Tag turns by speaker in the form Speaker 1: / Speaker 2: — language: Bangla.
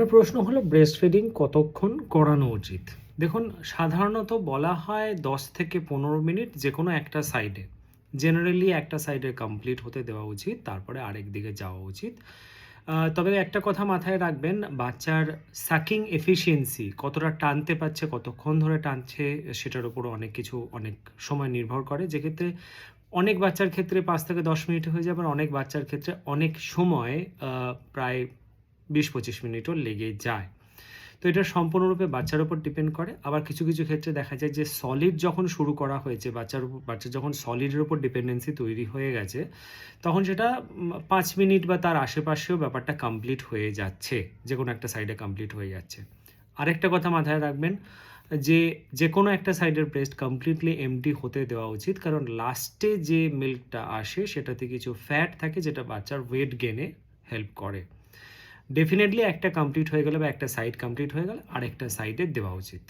Speaker 1: আপনার প্রশ্ন হলো ব্রেস্ট ফিডিং কতক্ষণ করানো উচিত? দেখুন, সাধারণত বলা হয় 10 থেকে 15 মিনিট যেকোনো একটা সাইডে। জেনারেলি একটা সাইডে কমপ্লিট হতে দেওয়া উচিত, তারপরে আরেক দিকে যাওয়া উচিত। তবে একটা কথা মাথায় রাখবেন, বাচ্চার সাকিং এফিশিয়েন্সি কতটা টানতে পারছে, কতক্ষণ ধরে টানছে, সেটার উপরও অনেক সময় নির্ভর করে। যেক্ষেত্রে অনেক বাচ্চার ক্ষেত্রে 5 থেকে 10 মিনিটে হয়ে যায়, আবার অনেক বাচ্চার ক্ষেত্রে অনেক সময় প্রায় 20-25 মিনিটও লেগে যায়। তো এটা সম্পূর্ণরূপে বাচ্চার উপর ডিপেন্ড করে। আবার কিছু ক্ষেত্রে দেখা যায় যে সলিড যখন শুরু করা হয়েছে, বাচ্চা যখন সলিডের উপর ডিপেন্ডেন্সি তৈরি হয়ে গেছে, তখন সেটা 5 মিনিট বা তার আশেপাশেও ব্যাপারটা কমপ্লিট হয়ে যাচ্ছে। যেকোনো একটা সাইডে কমপ্লিট হয়ে যাচ্ছে। আরেকটা কথা মাথায় রাখবেন যে, যেকোনো একটা সাইডের ব্রেস্ট কমপ্লিটলি এমপ্টি হতে দেওয়া উচিত। কারণ লাস্টে যে মিল্কটা আসে সেটাতে কিছু ফ্যাট থাকে যেটা বাচ্চার ওয়েট গেইনে হেল্প করে। ডেফিনিটলি একটা কমপ্লিট হয়ে গেলে বা একটা সাইড কমপ্লিট হয়ে গেলে আরেকটা সাইডে দেওয়া উচিত।